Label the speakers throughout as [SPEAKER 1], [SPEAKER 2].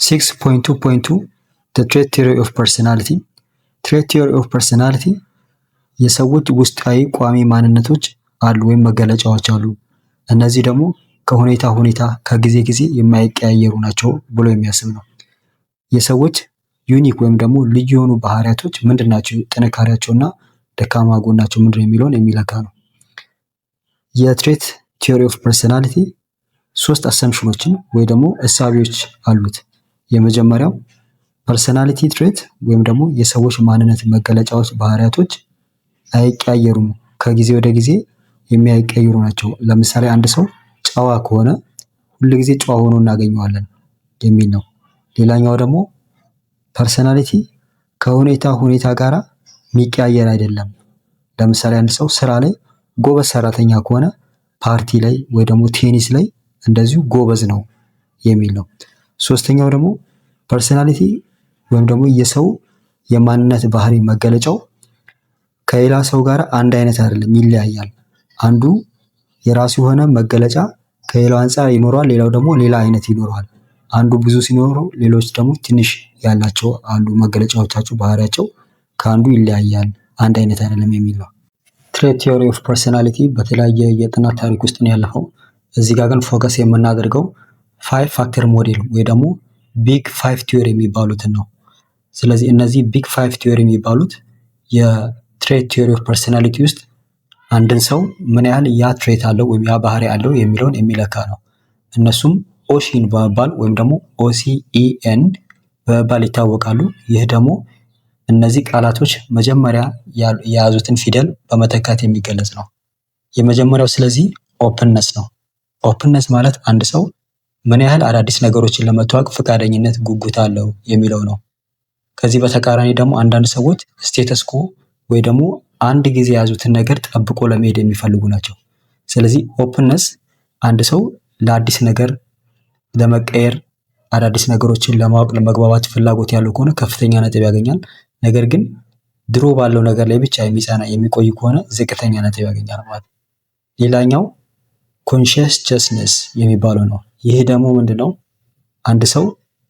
[SPEAKER 1] 6.2.2 The Trait Theory of Personality Trait Theory of Personality የሰዎች ውስጣዊ ቋሚ ማንነቶች አሉ ወይም መገለጫዎች አሉ። እነዚህ ደግሞ ከሁኔታ ከጊዜ ጊዜ የማይቀያየሩ ናቸው ብሎ የሚያስብ ነው። የሰዎች ዩኒክ ወይም ደግሞ ልዩ የሆኑ ባህሪያቶች ምንድናቸው? ጥንካሬያቸውና ደካማ ጎናቸው ምንድነው የሚለውን የሚለካ ነው። የትሬት ቲዮሪ ኦፍ ፐርሰናሊቲ 3 አሰምሽኖችን ወይ ደግሞ እሳቤዎች አሉት። የመጀመሪያው ፐርሰናሊቲ ትሬት ወይም ደግሞ የሰዎች ማንነት መገለጫዎች ባህሪያቶች አይቀያየሩም፣ ከጊዜ ወደ ጊዜ የሚያይቀይሩ ናቸው። ለምሳሌ አንድ ሰው ጨዋ ከሆነ ሁሉ ጊዜ ጨዋ ሆኖ እናገኘዋለን የሚል ነው። ሌላኛው ደግሞ ፐርሰናሊቲ ከሁኔታ ጋራ የሚቀያየር አይደለም። ለምሳሌ አንድ ሰው ስራ ላይ ጎበዝ ሰራተኛ ከሆነ ፓርቲ ላይ ወይ ደግሞ ቴኒስ ላይ እንደዚሁ ጎበዝ ነው የሚል ነው። ሶስተኛው ደግሞ ፐርሰናሊቲ ወይም ደግሞ የሰው የማንነት ባህሪ መገለጫው ከሌላ ሰው ጋር አንድ አይነት አይደለም፣ ይለያያል። አንዱ የራሱ የሆነ መገለጫ ከሌላው አንፃር ይኖረዋል፣ ሌላው ደግሞ ሌላ አይነት ይኖረዋል። አንዱ ብዙ ሲኖረው ሌሎች ደግሞ ትንሽ ያላቸው አሉ። መገለጫዎቻቸው ባህሪያቸው ከአንዱ ይለያያል፣ አንድ አይነት አይደለም የሚል ነው። ትሬት ቲዮሪ ኦፍ ፐርሰናሊቲ በተለያየ የጥናት ታሪክ ውስጥ ነው ያለፈው። እዚህ ጋር ግን ፎከስ የምናደርገው 5 ፋክተር ሞዴል ወይ ደግሞ ቢግ 5 ቲዮሪ የሚባሉትን ነው። ስለዚህ እነዚህ ቢግ 5 ቲዮሪ የሚባሉት የትሬት ቲዮሪ ኦፍ ፐርሰናሊቲ ውስጥ አንድን ሰው ምን ያህል ያ ትሬት አለው ወይም ያ ባህሪ አለው የሚለውን የሚለካ ነው። እነሱም ኦሲን በመባል ወይም ደግሞ OCEN በመባል ይታወቃሉ። ይህ ደግሞ እነዚህ ቃላቶች መጀመሪያ የያዙትን ፊደል በመተካት የሚገለጽ ነው። የመጀመሪያው ስለዚህ ኦፕንነስ ነው። ኦፕንነስ ማለት አንድ ሰው ምን ያህል አዳዲስ ነገሮችን ለመተዋወቅ ፈቃደኝነት፣ ጉጉት አለው የሚለው ነው። ከዚህ በተቃራኒ ደግሞ አንዳንድ ሰዎች ስቴተስኮ ወይ ደግሞ አንድ ጊዜ የያዙትን ነገር ጠብቆ ለመሄድ የሚፈልጉ ናቸው። ስለዚህ ኦፕንነስ አንድ ሰው ለአዲስ ነገር ለመቀየር፣ አዳዲስ ነገሮችን ለማወቅ፣ ለመግባባት ፍላጎት ያለው ከሆነ ከፍተኛ ነጥብ ያገኛል። ነገር ግን ድሮ ባለው ነገር ላይ ብቻ የሚቆይ ከሆነ ዝቅተኛ ነጥብ ያገኛል ማለት ነው። ሌላኛው ኮንሺየስነስ የሚባለው ነው። ይህ ደግሞ ምንድነው? አንድ ሰው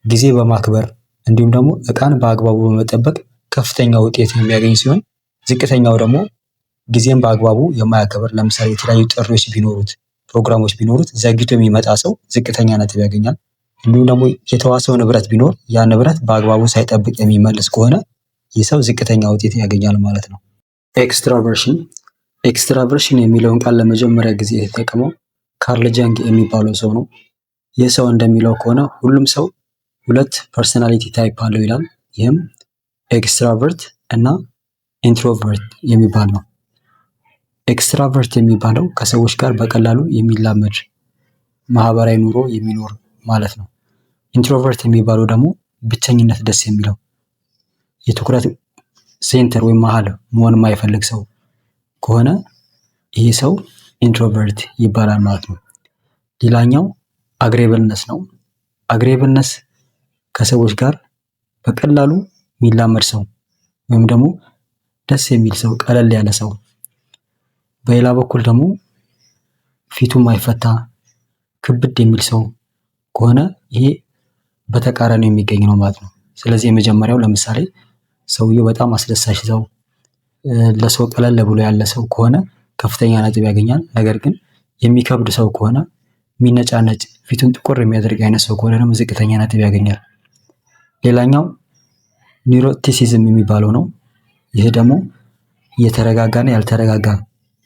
[SPEAKER 1] ጊዜ በማክበር እንዲሁም ደግሞ እቃን በአግባቡ በመጠበቅ ከፍተኛ ውጤት የሚያገኝ ሲሆን፣ ዝቅተኛው ደግሞ ጊዜን በአግባቡ የማያከብር፣ ለምሳሌ የተለያዩ ጥሪዎች ቢኖሩት፣ ፕሮግራሞች ቢኖሩት ዘግይቶ የሚመጣ ሰው ዝቅተኛ ነጥብ ያገኛል። እንዲሁም ደግሞ የተዋሰው ንብረት ቢኖር ያ ንብረት በአግባቡ ሳይጠብቅ የሚመልስ ከሆነ ይህ ሰው ዝቅተኛ ውጤት ያገኛል ማለት ነው። ኤክስትራቨርሽን የሚለውን ቃል ለመጀመሪያ ጊዜ የተጠቀመው ካርል ጃንግ የሚባለው ሰው ነው። ይህ ሰው እንደሚለው ከሆነ ሁሉም ሰው 2 ፐርሰናሊቲ ታይፕ አለው ይላል። ይህም ኤክስትራቨርት እና ኢንትሮቨርት የሚባል ነው። ኤክስትራቨርት የሚባለው ከሰዎች ጋር በቀላሉ የሚላመድ ማህበራዊ ኑሮ የሚኖር ማለት ነው። ኢንትሮቨርት የሚባለው ደግሞ ብቸኝነት ደስ የሚለው የትኩረት ሴንተር ወይም መሀል መሆን የማይፈልግ ሰው ከሆነ ይህ ሰው ኢንትሮቨርት ይባላል ማለት ነው። ሌላኛው አግሬብልነስ ነው። አግሬብልነስ ከሰዎች ጋር በቀላሉ የሚላመድ ሰው ወይም ደግሞ ደስ የሚል ሰው፣ ቀለል ያለ ሰው። በሌላ በኩል ደግሞ ፊቱ የማይፈታ ክብድ የሚል ሰው ከሆነ ይሄ በተቃራኒው የሚገኝ ነው ማለት ነው። ስለዚህ የመጀመሪያው ለምሳሌ ሰውየው በጣም አስደሳች ሰው፣ ለሰው ቀለል ብሎ ያለ ሰው ከሆነ ከፍተኛ ነጥብ ያገኛል። ነገር ግን የሚከብድ ሰው ከሆነ፣ የሚነጫነጭ ፊቱን ጥቁር የሚያደርግ አይነት ሰው ከሆነ ደግሞ ዝቅተኛ ነጥብ ያገኛል። ሌላኛው ኒውሮቲሲዝም የሚባለው ነው። ይህ ደግሞ የተረጋጋና ያልተረጋጋ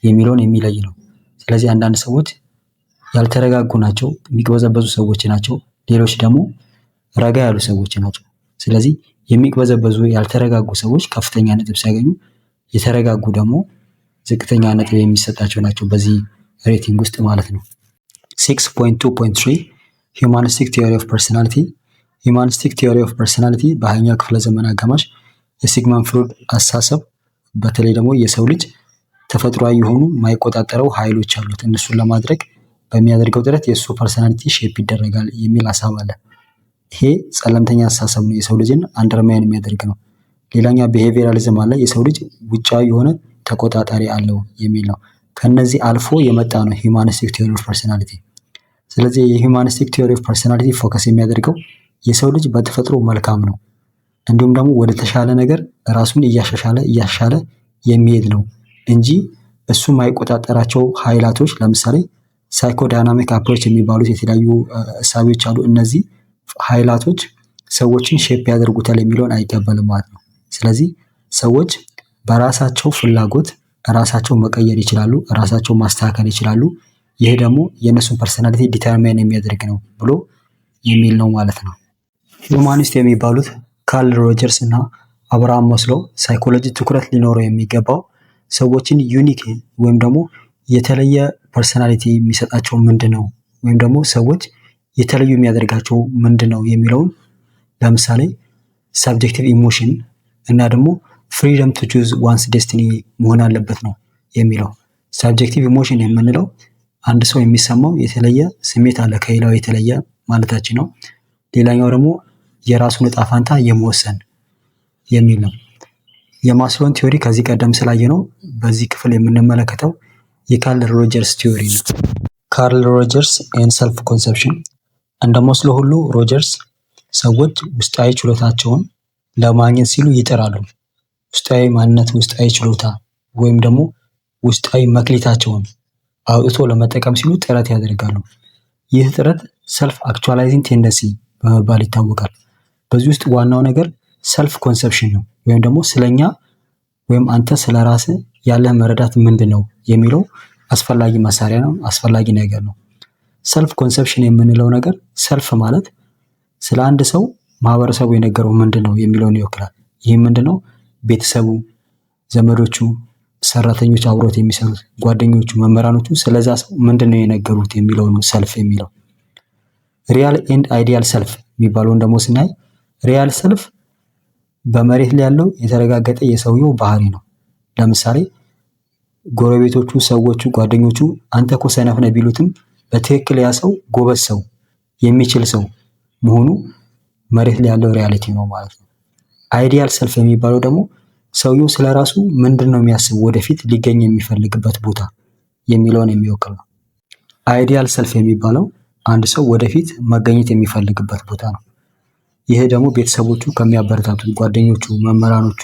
[SPEAKER 1] የሚለውን የሚለይ ነው። ስለዚህ አንዳንድ ሰዎች ያልተረጋጉ ናቸው፣ የሚቅበዘበዙ ሰዎች ናቸው። ሌሎች ደግሞ ረጋ ያሉ ሰዎች ናቸው። ስለዚህ የሚቅበዘበዙ ያልተረጋጉ ሰዎች ከፍተኛ ነጥብ ሲያገኙ፣ የተረጋጉ ደግሞ ዝቅተኛ ነጥብ የሚሰጣቸው ናቸው በዚህ ሬቲንግ ውስጥ ማለት ነው። 6.2.3 ሂውማኒስቲክ ቲዮሪ ኦፍ ፐርሰናሊቲ ሂውማኒስቲክ ቲዮሪ ኦፍ ፐርሰናሊቲ በ20ኛው ክፍለ ዘመን አጋማሽ የሲግመንድ ፍሮይድ አስተሳሰብ በተለይ ደግሞ የሰው ልጅ ተፈጥሯዊ የሆኑ የማይቆጣጠረው ኃይሎች አሉት፣ እነሱን ለማድረግ በሚያደርገው ጥረት የእሱ ፐርሰናሊቲ ሼፕ ይደረጋል የሚል ሀሳብ አለ። ይሄ ጸለምተኛ አስተሳሰብ ነው፣ የሰው ልጅን አንደርማይን የሚያደርግ ነው። ሌላኛ ቢሄቪየራሊዝም አለ፣ የሰው ልጅ ውጫዊ የሆነ ተቆጣጣሪ አለው የሚል ነው። ከነዚህ አልፎ የመጣ ነው ሂውማኒስቲክ ቲዮሪ ኦፍ ፐርሰናሊቲ። ስለዚህ የሂውማኒስቲክ ቲዮሪ ኦፍ ፐርሰናሊቲ ፎከስ የሚያደርገው የሰው ልጅ በተፈጥሮ መልካም ነው፣ እንዲሁም ደግሞ ወደ ተሻለ ነገር ራሱን እያሻሻለ የሚሄድ ነው እንጂ እሱ የማይቆጣጠራቸው ኃይላቶች ለምሳሌ ሳይኮዳይናሚክ አፕሮች የሚባሉት የተለያዩ እሳቤዎች አሉ። እነዚህ ኃይላቶች ሰዎችን ሼፕ ያደርጉታል የሚለውን አይቀበልም ማለት ነው። ስለዚህ ሰዎች በራሳቸው ፍላጎት ራሳቸው መቀየር ይችላሉ፣ ራሳቸው ማስተካከል ይችላሉ። ይህ ደግሞ የእነሱን ፐርሰናሊቲ ዲተርማይን የሚያደርግ ነው ብሎ የሚል ነው ማለት ነው። ሁማኒስት የሚባሉት ካርል ሮጀርስ እና አብርሃም መስሎ ሳይኮሎጂ ትኩረት ሊኖረው የሚገባው ሰዎችን ዩኒክ ወይም ደግሞ የተለየ ፐርሰናሊቲ የሚሰጣቸው ምንድን ነው ወይም ደግሞ ሰዎች የተለዩ የሚያደርጋቸው ምንድን ነው የሚለውን ለምሳሌ ሰብጀክቲቭ ኢሞሽን እና ደግሞ ፍሪደም ቱ ቹዝ ዋንስ ዴስቲኒ መሆን አለበት ነው የሚለው። ሰብጀክቲቭ ኢሞሽን የምንለው አንድ ሰው የሚሰማው የተለየ ስሜት አለ ከሌላው የተለየ ማለታችን ነው። ሌላኛው ደግሞ የራሱን ዕጣ ፈንታ የመወሰን የሚል ነው። የማስሎን ቲዮሪ ከዚህ ቀደም ስላየ ነው በዚህ ክፍል የምንመለከተው የካርል ሮጀርስ ቲዮሪ ነው። ካርል ሮጀርስ ኤንድ ሰልፍ ኮንሰፕሽን። እንደ ማስሎ ሁሉ ሮጀርስ ሰዎች ውስጣዊ ችሎታቸውን ለማግኘት ሲሉ ይጥራሉ። ውስጣዊ ማንነት፣ ውስጣዊ ችሎታ ወይም ደግሞ ውስጣዊ መክሊታቸውን አውጥቶ ለመጠቀም ሲሉ ጥረት ያደርጋሉ። ይህ ጥረት ሰልፍ አክቹዋላይዚንግ ቴንደንሲ በመባል ይታወቃል። በዚህ ውስጥ ዋናው ነገር ሰልፍ ኮንሰፕሽን ነው፣ ወይም ደግሞ ስለኛ ወይም አንተ ስለ ራስህ ያለህ መረዳት ምንድን ነው የሚለው አስፈላጊ መሳሪያ ነው፣ አስፈላጊ ነገር ነው። ሰልፍ ኮንሰፕሽን የምንለው ነገር ሰልፍ ማለት ስለ አንድ ሰው ማህበረሰቡ የነገረው ምንድን ነው የሚለውን ይወክላል። ይህ ምንድን ነው? ቤተሰቡ፣ ዘመዶቹ፣ ሰራተኞች፣ አብሮት የሚሰሩት ጓደኞቹ፣ መምህራኖቹ ስለዛ ሰው ምንድን ነው የነገሩት የሚለው ነው ሰልፍ የሚለው። ሪያል ኤንድ አይዲያል ሰልፍ የሚባለውን ደግሞ ስናይ ሪያል ሰልፍ በመሬት ላይ ያለው የተረጋገጠ የሰውየው ባህሪ ነው። ለምሳሌ ጎረቤቶቹ፣ ሰዎቹ፣ ጓደኞቹ አንተ እኮ ሰነፍ ነህ ቢሉትም በትክክል ያ ሰው ጎበዝ ሰው የሚችል ሰው መሆኑ መሬት ላይ ያለው ሪያሊቲ ነው ማለት ነው። አይዲያል ሰልፍ የሚባለው ደግሞ ሰውየው ስለ ራሱ ምንድን ነው የሚያስብ ወደፊት ሊገኝ የሚፈልግበት ቦታ የሚለውን የሚወክል ነው። አይዲያል ሰልፍ የሚባለው አንድ ሰው ወደፊት መገኘት የሚፈልግበት ቦታ ነው። ይህ ደግሞ ቤተሰቦቹ ከሚያበረታቱት፣ ጓደኞቹ፣ መምህራኖቹ፣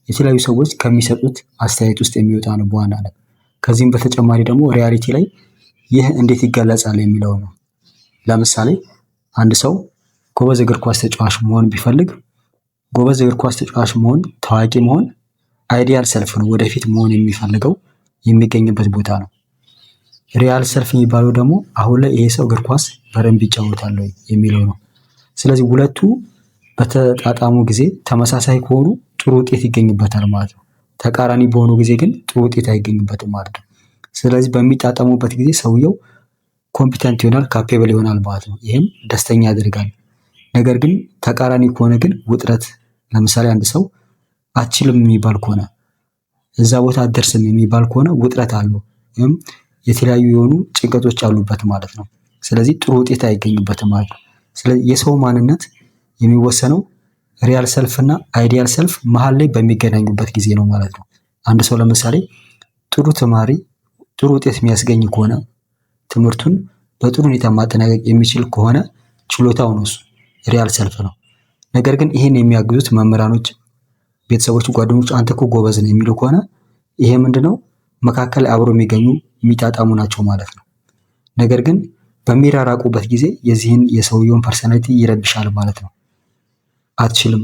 [SPEAKER 1] የተለያዩ ሰዎች ከሚሰጡት አስተያየት ውስጥ የሚወጣ ነው በዋናነት። ከዚህም በተጨማሪ ደግሞ ሪያሊቲ ላይ ይህ እንዴት ይገለጻል የሚለው ነው። ለምሳሌ አንድ ሰው ጎበዝ እግር ኳስ ተጫዋች መሆን ቢፈልግ ጎበዝ እግር ኳስ ተጫዋች መሆን፣ ታዋቂ መሆን አይዲያል ሰልፍ ነው። ወደፊት መሆን የሚፈልገው የሚገኝበት ቦታ ነው። ሪያል ሰልፍ የሚባለው ደግሞ አሁን ላይ ይሄ ሰው እግር ኳስ በደንብ ይጫወታል የሚለው ነው። ስለዚህ ሁለቱ በተጣጣሙ ጊዜ ተመሳሳይ ከሆኑ ጥሩ ውጤት ይገኝበታል ማለት ነው። ተቃራኒ በሆኑ ጊዜ ግን ጥሩ ውጤት አይገኝበትም ማለት ነው። ስለዚህ በሚጣጣሙበት ጊዜ ሰውየው ኮምፒተንት ይሆናል፣ ካፔብል ይሆናል ማለት ነው። ይህም ደስተኛ ያደርጋል። ነገር ግን ተቃራኒ ከሆነ ግን ውጥረት፣ ለምሳሌ አንድ ሰው አትችልም የሚባል ከሆነ፣ እዛ ቦታ አትደርስም የሚባል ከሆነ ውጥረት አለው ወይም የተለያዩ የሆኑ ጭንቀቶች አሉበት ማለት ነው። ስለዚህ ጥሩ ውጤት አይገኝበትም ማለት ነው። ስለዚህ የሰው ማንነት የሚወሰነው ሪያል ሰልፍ እና አይዲያል ሰልፍ መሀል ላይ በሚገናኙበት ጊዜ ነው ማለት ነው። አንድ ሰው ለምሳሌ ጥሩ ተማሪ፣ ጥሩ ውጤት የሚያስገኝ ከሆነ፣ ትምህርቱን በጥሩ ሁኔታ ማጠናቀቅ የሚችል ከሆነ ችሎታው ነው እሱ ሪያል ሰልፍ ነው። ነገር ግን ይሄን የሚያግዙት መምህራኖች፣ ቤተሰቦች፣ ጓደኞች አንተ እኮ ጎበዝ ነው የሚሉ ከሆነ ይሄ ምንድነው መካከል አብሮ የሚገኙ የሚጣጣሙ ናቸው ማለት ነው። ነገር ግን በሚራራቁበት ጊዜ የዚህን የሰውየውን ፐርሰናሊቲ ይረብሻል ማለት ነው። አትችልም፣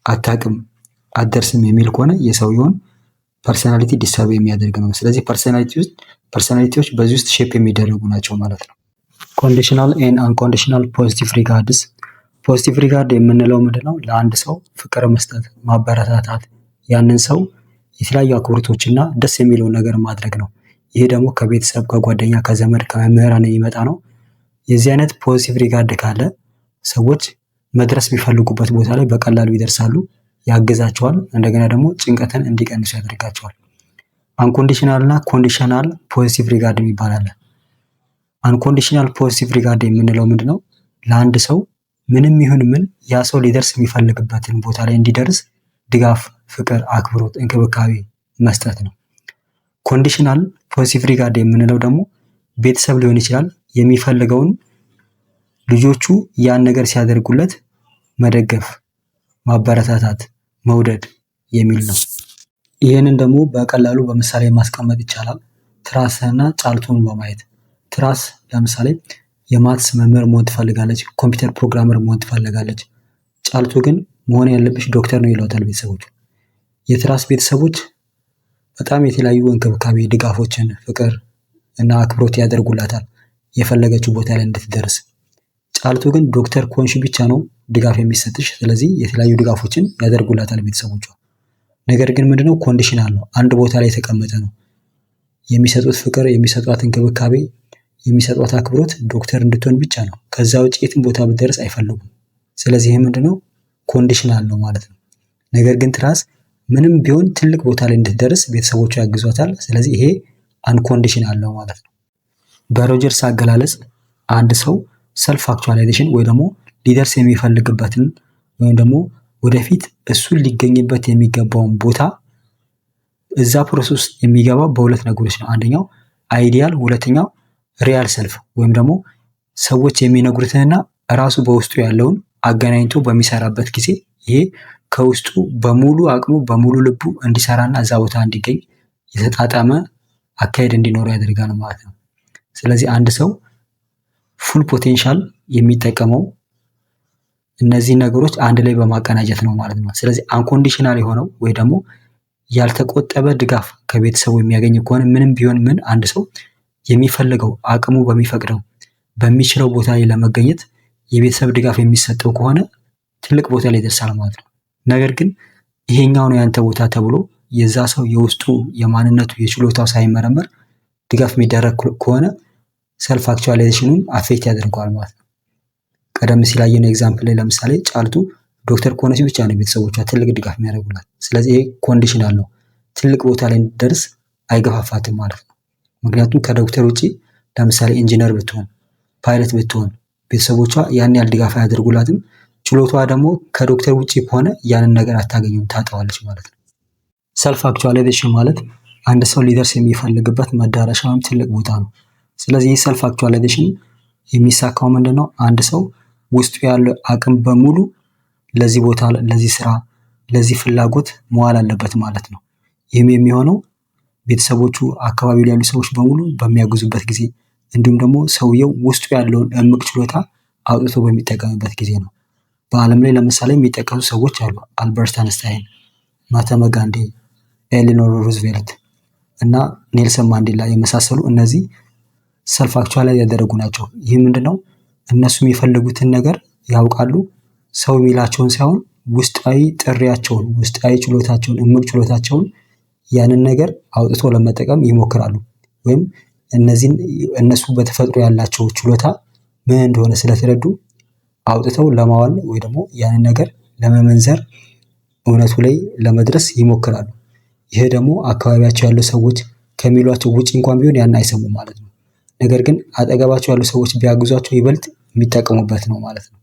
[SPEAKER 1] አታቅም፣ አትደርስም የሚል ከሆነ የሰውየውን ፐርሰናሊቲ ዲስተርብ የሚያደርግ ነው። ስለዚህ ፐርሰናሊቲዎች በዚህ ውስጥ ሼፕ የሚደረጉ ናቸው ማለት ነው። ኮንዲሽናል ኤንድ አንኮንዲሽናል ፖዚቲቭ ሪጋርድስ። ፖዚቲቭ ሪጋርድ የምንለው ምንድነው? ለአንድ ሰው ፍቅር መስጠት፣ ማበረታታት፣ ያንን ሰው የተለያዩ አክብሮቶችና ደስ የሚለውን ነገር ማድረግ ነው። ይሄ ደግሞ ከቤተሰብ፣ ከጓደኛ፣ ከዘመድ፣ ከመምህራን የሚመጣ ነው። የዚህ አይነት ፖዚቲቭ ሪጋርድ ካለ ሰዎች መድረስ የሚፈልጉበት ቦታ ላይ በቀላሉ ይደርሳሉ፣ ያግዛቸዋል። እንደገና ደግሞ ጭንቀትን እንዲቀንሱ ያደርጋቸዋል። አንኮንዲሽናል እና ኮንዲሽናል ፖዚቲቭ ሪጋርድ የሚባል አለ። አንኮንዲሽናል ፖዚቲቭ ሪጋርድ የምንለው ምንድነው? ለአንድ ሰው ምንም ይሁን ምን ያ ሰው ሊደርስ የሚፈልግበትን ቦታ ላይ እንዲደርስ ድጋፍ፣ ፍቅር፣ አክብሮት፣ እንክብካቤ መስጠት ነው። ኮንዲሽናል ፖዚቲቭ ሪጋርድ የምንለው ደግሞ ቤተሰብ ሊሆን ይችላል የሚፈልገውን ልጆቹ ያን ነገር ሲያደርጉለት መደገፍ፣ ማበረታታት፣ መውደድ የሚል ነው። ይህንን ደግሞ በቀላሉ በምሳሌ ማስቀመጥ ይቻላል። ትራስና ጫልቱን በማየት ትራስ ለምሳሌ የማትስ መምህር መሆን ትፈልጋለች፣ ኮምፒውተር ፕሮግራመር መሆን ትፈልጋለች። ጫልቱ ግን መሆን ያለብሽ ዶክተር ነው ይሏታል ቤተሰቦች። የትራስ ቤተሰቦች በጣም የተለያዩ እንክብካቤ፣ ድጋፎችን፣ ፍቅር እና አክብሮት ያደርጉላታል የፈለገችው ቦታ ላይ እንድትደርስ። ጫልቱ ግን ዶክተር ኮንሽ ብቻ ነው ድጋፍ የሚሰጥሽ። ስለዚህ የተለያዩ ድጋፎችን ያደርጉላታል ቤተሰቦቿ። ነገር ግን ምንድነው ኮንዲሽናል ነው፣ አንድ ቦታ ላይ የተቀመጠ ነው። የሚሰጡት ፍቅር፣ የሚሰጧት እንክብካቤ፣ የሚሰጧት አክብሮት ዶክተር እንድትሆን ብቻ ነው። ከዛ ውጭ የትም ቦታ ብትደርስ አይፈልጉም። ስለዚህ ይህ ምንድነው ኮንዲሽናል ነው ማለት ነው። ነገር ግን ትራስ ምንም ቢሆን ትልቅ ቦታ ላይ እንድትደርስ ቤተሰቦቿ ያግዟታል። ስለዚህ ይሄ አንኮንዲሽናል ነው ማለት ነው። በሮጀርስ አገላለጽ አንድ ሰው ሰልፍ አክቹዋላይዜሽን ወይ ደግሞ ሊደርስ የሚፈልግበትን ወይም ደግሞ ወደፊት እሱን ሊገኝበት የሚገባውን ቦታ እዛ ፕሮሰስ ውስጥ የሚገባው በሁለት ነገሮች ነው። አንደኛው አይዲያል፣ ሁለተኛው ሪያል ሰልፍ ወይም ደግሞ ሰዎች የሚነግሩትንና ራሱ በውስጡ ያለውን አገናኝቶ በሚሰራበት ጊዜ ይሄ ከውስጡ በሙሉ አቅሙ በሙሉ ልቡ እንዲሰራና እዛ ቦታ እንዲገኝ የተጣጣመ አካሄድ እንዲኖረው ያደርጋል ማለት ነው። ስለዚህ አንድ ሰው ፉል ፖቴንሻል የሚጠቀመው እነዚህ ነገሮች አንድ ላይ በማቀናጀት ነው ማለት ነው። ስለዚህ አንኮንዲሽናል የሆነው ወይ ደግሞ ያልተቆጠበ ድጋፍ ከቤተሰቡ የሚያገኝ ከሆነ ምንም ቢሆን ምን አንድ ሰው የሚፈልገው አቅሙ በሚፈቅደው በሚችለው ቦታ ላይ ለመገኘት የቤተሰብ ድጋፍ የሚሰጠው ከሆነ ትልቅ ቦታ ላይ ይደርሳል ማለት ነው። ነገር ግን ይሄኛው ነው ያንተ ቦታ ተብሎ የዛ ሰው የውስጡ የማንነቱ የችሎታው ሳይመረመር ድጋፍ የሚደረግ ከሆነ ሰልፍ አክቹዋላይዜሽኑን አፌክት ያደርገዋል ማለት ነው። ቀደም ሲል ያየነው ኤግዛምፕል ላይ ለምሳሌ ጫልቱ ዶክተር ከሆነች ብቻ ነው ቤተሰቦቿ ትልቅ ድጋፍ የሚያደርጉላት። ስለዚህ ይሄ ኮንዲሽናል ነው፣ ትልቅ ቦታ ላይ እንድትደርስ አይገፋፋትም ማለት ነው። ምክንያቱም ከዶክተር ውጭ ለምሳሌ ኢንጂነር ብትሆን፣ ፓይለት ብትሆን ቤተሰቦቿ ያን ያህል ድጋፍ አያደርጉላትም። ችሎታዋ ደግሞ ከዶክተር ውጭ ከሆነ ያንን ነገር አታገኘም፣ ታጠዋለች ማለት ነው። ሰልፍ አክቹዋላይዜሽን ማለት አንድ ሰው ሊደርስ የሚፈልግበት መዳረሻ ወይም ትልቅ ቦታ ነው። ስለዚህ ይህ ሰልፍ አክቹዋላይዜሽን የሚሳካው ምንድነው? አንድ ሰው ውስጡ ያለው አቅም በሙሉ ለዚህ ቦታ፣ ለዚህ ስራ፣ ለዚህ ፍላጎት መዋል አለበት ማለት ነው። ይህም የሚሆነው ቤተሰቦቹ፣ አካባቢ ላይ ያሉ ሰዎች በሙሉ በሚያግዙበት ጊዜ እንዲሁም ደግሞ ሰውየው ውስጡ ያለውን እምቅ ችሎታ አውጥቶ በሚጠቀምበት ጊዜ ነው። በዓለም ላይ ለምሳሌ የሚጠቀሱ ሰዎች አሉ። አልበርት አንስታይን፣ ማህተማ ጋንዲ፣ ኤሊኖር ሩዝቬልት እና ኔልሰን ማንዴላ የመሳሰሉ እነዚህ ሰልፍ አክቹዋላይዝ ያደረጉ ናቸው። ይህ ምንድነው? እነሱ የሚፈልጉትን ነገር ያውቃሉ። ሰው የሚላቸውን ሳይሆን ውስጣዊ ጥሪያቸውን፣ ውስጣዊ ችሎታቸውን፣ እምቅ ችሎታቸውን ያንን ነገር አውጥቶ ለመጠቀም ይሞክራሉ። ወይም እነሱ በተፈጥሮ ያላቸው ችሎታ ምን እንደሆነ ስለተረዱ አውጥተው ለማዋል ወይ ደግሞ ያንን ነገር ለመመንዘር እውነቱ ላይ ለመድረስ ይሞክራሉ። ይሄ ደግሞ አካባቢያቸው ያሉ ሰዎች ከሚሏቸው ውጭ እንኳን ቢሆን ያን አይሰሙም ማለት ነው። ነገር ግን አጠገባቸው ያሉ ሰዎች ቢያግዟቸው ይበልጥ የሚጠቀሙበት ነው ማለት ነው።